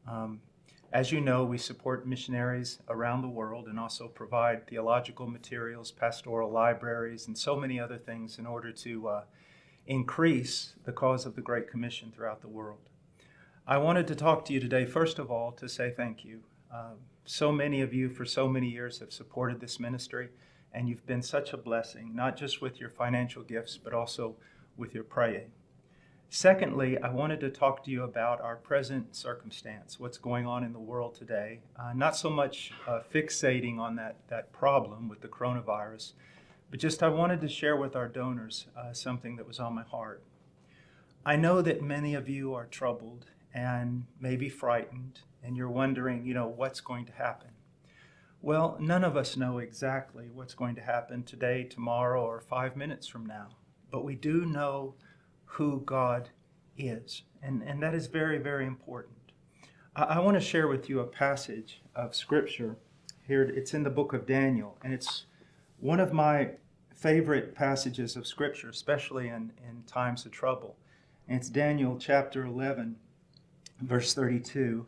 Um, as you know, we support missionaries around the world and also provide theological materials, pastoral libraries, and so many other things in order to increase the cause of the Great Commission throughout the world. I wanted to talk to you today, first of all, to say thank you. So many of you for so many years have supported this ministry, and you've been such a blessing, not just with your financial gifts, but also with your praying. Secondly, I wanted to talk to you about our present circumstance, what's going on in the world today. Not so much fixating on that problem with the coronavirus, but just I wanted to share with our donors something that was on my heart. I know that many of you are troubled and maybe frightened, and you're wondering, what's going to happen. Well, none of us know exactly what's going to happen today, tomorrow, or 5 minutes from now, but we do know who God is, and that is very, very important. I want to share with you a passage of Scripture here. It's in the book of Daniel, and it's one of my favorite passages of Scripture, especially in times of trouble. And it's Daniel chapter 11, verse 32.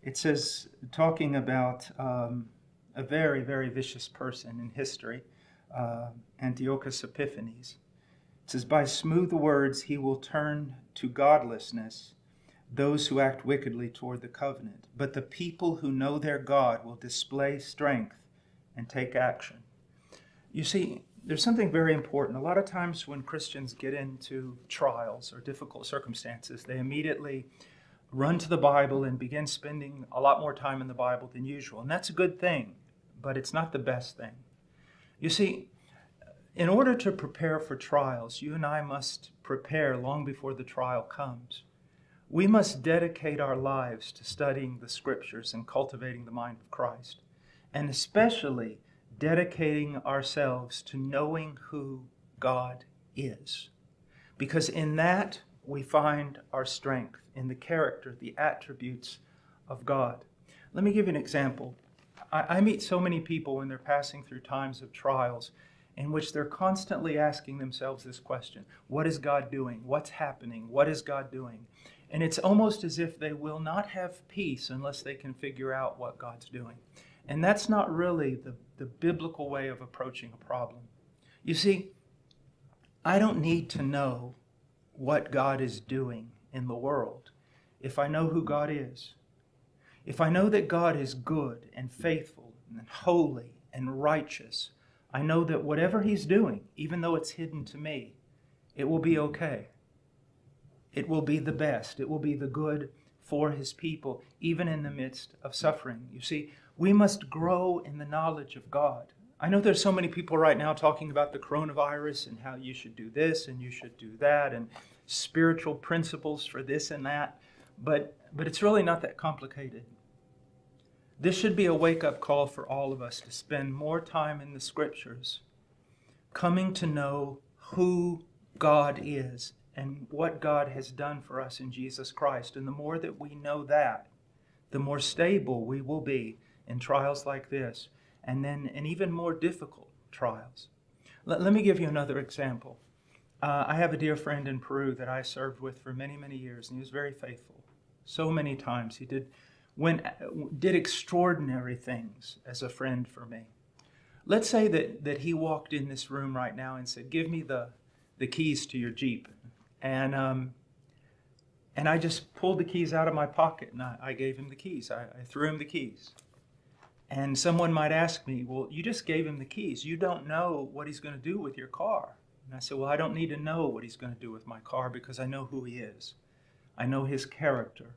It says, talking about a very, very vicious person in history, Antiochus Epiphanes. It says, by smooth words he will turn to godlessness those who act wickedly toward the covenant. But the people who know their God will display strength and take action. You see, there's something very important. A lot of times when Christians get into trials or difficult circumstances, they immediately run to the Bible and begin spending a lot more time in the Bible than usual. And that's a good thing, but it's not the best thing. You see, in order to prepare for trials, you and I must prepare long before the trial comes. We must dedicate our lives to studying the Scriptures and cultivating the mind of Christ, and especially dedicating ourselves to knowing who God is. Because in that we find our strength, in the character, the attributes of God. Let me give you an example. I meet so many people when they're passing through times of trials in which they're constantly asking themselves this question: what is God doing? What's happening? What is God doing? And it's almost as if they will not have peace unless they can figure out what God's doing. And that's not really the biblical way of approaching a problem. You see, I don't need to know what God is doing in the world if I know who God is. If I know that God is good and faithful and holy and righteous, I know that whatever He's doing, even though it's hidden to me, it will be okay. It will be the best. It will be the good for His people, even in the midst of suffering. You see, we must grow in the knowledge of God. I know there's so many people right now talking about the coronavirus and how you should do this and you should do that and spiritual principles for this and that, but it's really not that complicated. This should be a wake-up call for all of us to spend more time in the Scriptures, coming to know who God is and what God has done for us in Jesus Christ. And the more that we know that, the more stable we will be in trials like this, and then in even more difficult trials. Let me give you another example. I have a dear friend in Peru that I served with for many, many years, and he was very faithful. So many times he did extraordinary things as a friend for me. Let's say that he walked in this room right now and said, give me the keys to your Jeep. And I just pulled the keys out of my pocket and I gave him the keys. I threw him the keys. And someone might ask me, well, you just gave him the keys. You don't know what he's going to do with your car. And I said, well, I don't need to know what he's going to do with my car because I know who he is. I know his character.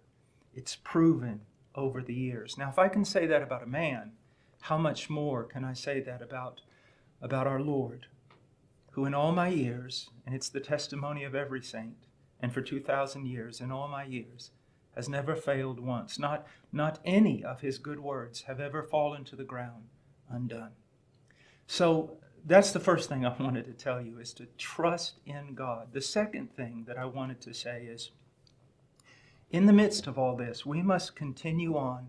It's proven over the years. Now, if I can say that about a man, how much more can I say that about our Lord, who in all my years, and it's the testimony of every saint, and for 2,000 years, in all my years, has never failed once. Not any of His good words have ever fallen to the ground undone. So that's the first thing I wanted to tell you, is to trust in God. The second thing that I wanted to say is, in the midst of all this, we must continue on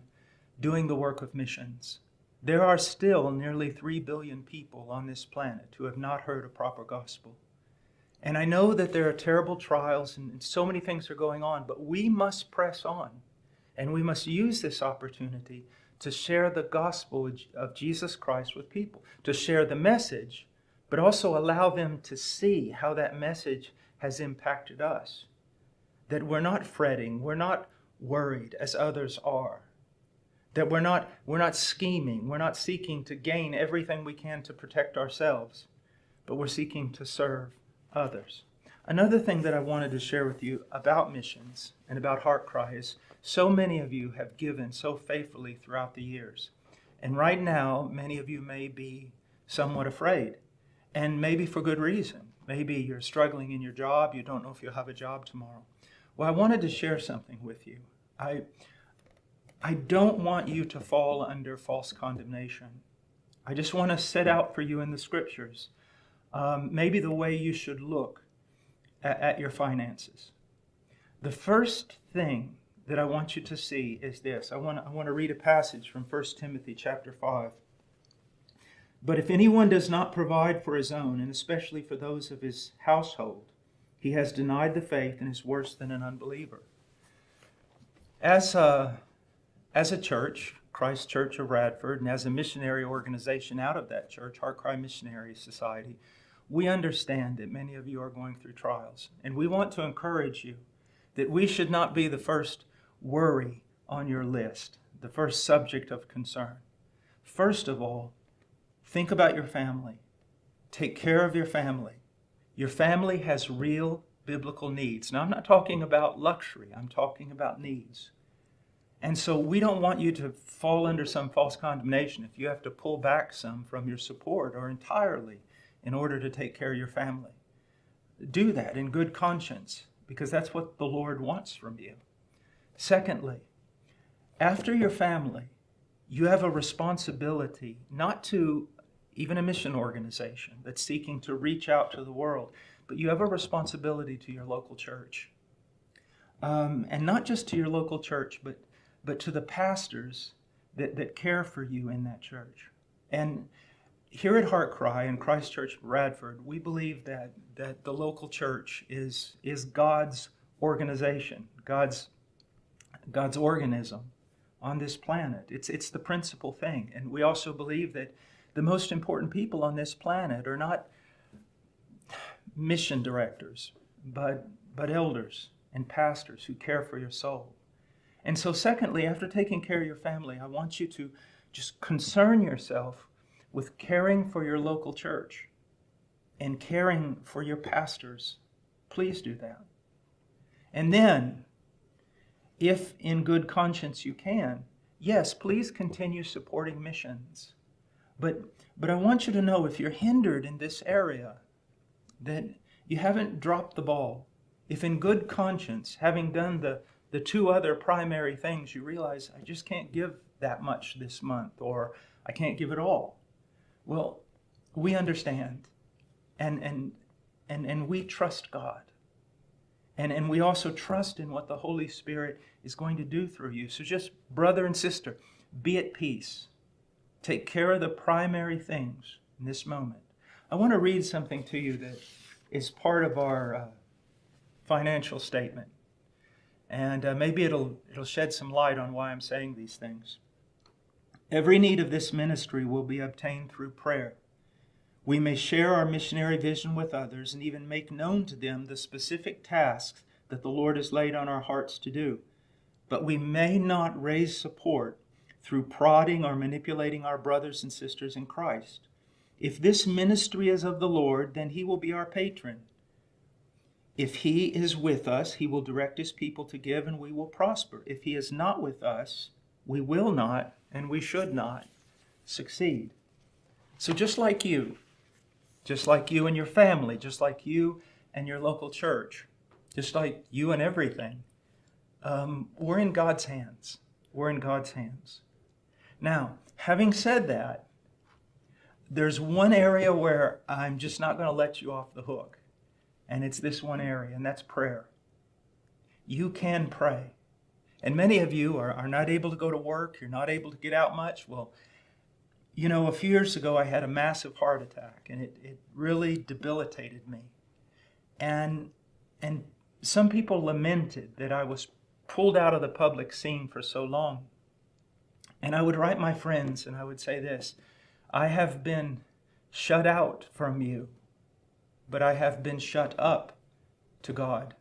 doing the work of missions. There are still nearly 3 billion people on this planet who have not heard a proper gospel. And I know that there are terrible trials and so many things are going on, but we must press on. And we must use this opportunity to share the gospel of Jesus Christ with people, to share the message, but also allow them to see how that message has impacted us. That we're not fretting, we're not worried as others are. That we're not scheming, we're not seeking to gain everything we can to protect ourselves, but we're seeking to serve others. Another thing that I wanted to share with you about missions and about HeartCry is so many of you have given so faithfully throughout the years. And right now, many of you may be somewhat afraid, and maybe for good reason. Maybe you're struggling in your job, you don't know if you'll have a job tomorrow. Well, I wanted to share something with you. I don't want you to fall under false condemnation. I just want to set out for you in the scriptures maybe the way you should look at your finances. The first thing that I want you to see is this. I want to read a passage from 1 Timothy chapter 5. But if anyone does not provide for his own, and especially for those of his household, he has denied the faith and is worse than an unbeliever. As a church, Christ Church of Radford, and as a missionary organization out of that church, HeartCry Missionary Society, we understand that many of you are going through trials. And we want to encourage you that we should not be the first worry on your list, the first subject of concern. First of all, think about your family. Take care of your family. Your family has real biblical needs. Now, I'm not talking about luxury. I'm talking about needs. And so we don't want you to fall under some false condemnation if you have to pull back some from your support or entirely in order to take care of your family. Do that in good conscience, because that's what the Lord wants from you. Secondly, after your family, you have a responsibility not to even a mission organization that's seeking to reach out to the world, but you have a responsibility to your local church. And not just to your local church, but to the pastors that care for you in that church. And here at HeartCry and Christ Church Radford, we believe that the local church is God's organization, God's organism on this planet. It's the principal thing. And we also believe that the most important people on this planet are not mission directors, but elders and pastors who care for your soul. And so secondly, after taking care of your family, I want you to just concern yourself with caring for your local church and caring for your pastors. Please do that. And then, if in good conscience you can, yes, please continue supporting missions. But I want you to know, if you're hindered in this area, that you haven't dropped the ball. If in good conscience, having done the two other primary things, you realize, I just can't give that much this month, or I can't give it all. Well, we understand, and we trust God. And we also trust in what the Holy Spirit is going to do through you. So just, brother and sister, be at peace. Take care of the primary things in this moment. I want to read something to you that is part of our financial statement. And maybe it'll shed some light on why I'm saying these things. Every need of this ministry will be obtained through prayer. We may share our missionary vision with others and even make known to them the specific tasks that the Lord has laid on our hearts to do. But we may not raise support through prodding or manipulating our brothers and sisters in Christ. If this ministry is of the Lord, then He will be our patron. If He is with us, He will direct His people to give, and we will prosper. If He is not with us, we will not, and we should not, succeed. So just like you and your family, just like you and your local church, just like you and everything, we're in God's hands. We're in God's hands. Now, having said that, there's one area where I'm just not going to let you off the hook. And it's this one area, and that's prayer. You can pray. And many of you are not able to go to work. You're not able to get out much. Well, you know, a few years ago I had a massive heart attack, and it really debilitated me. And some people lamented that I was pulled out of the public scene for so long. And I would write my friends and I would say this: I have been shut out from you, but I have been shut up to God.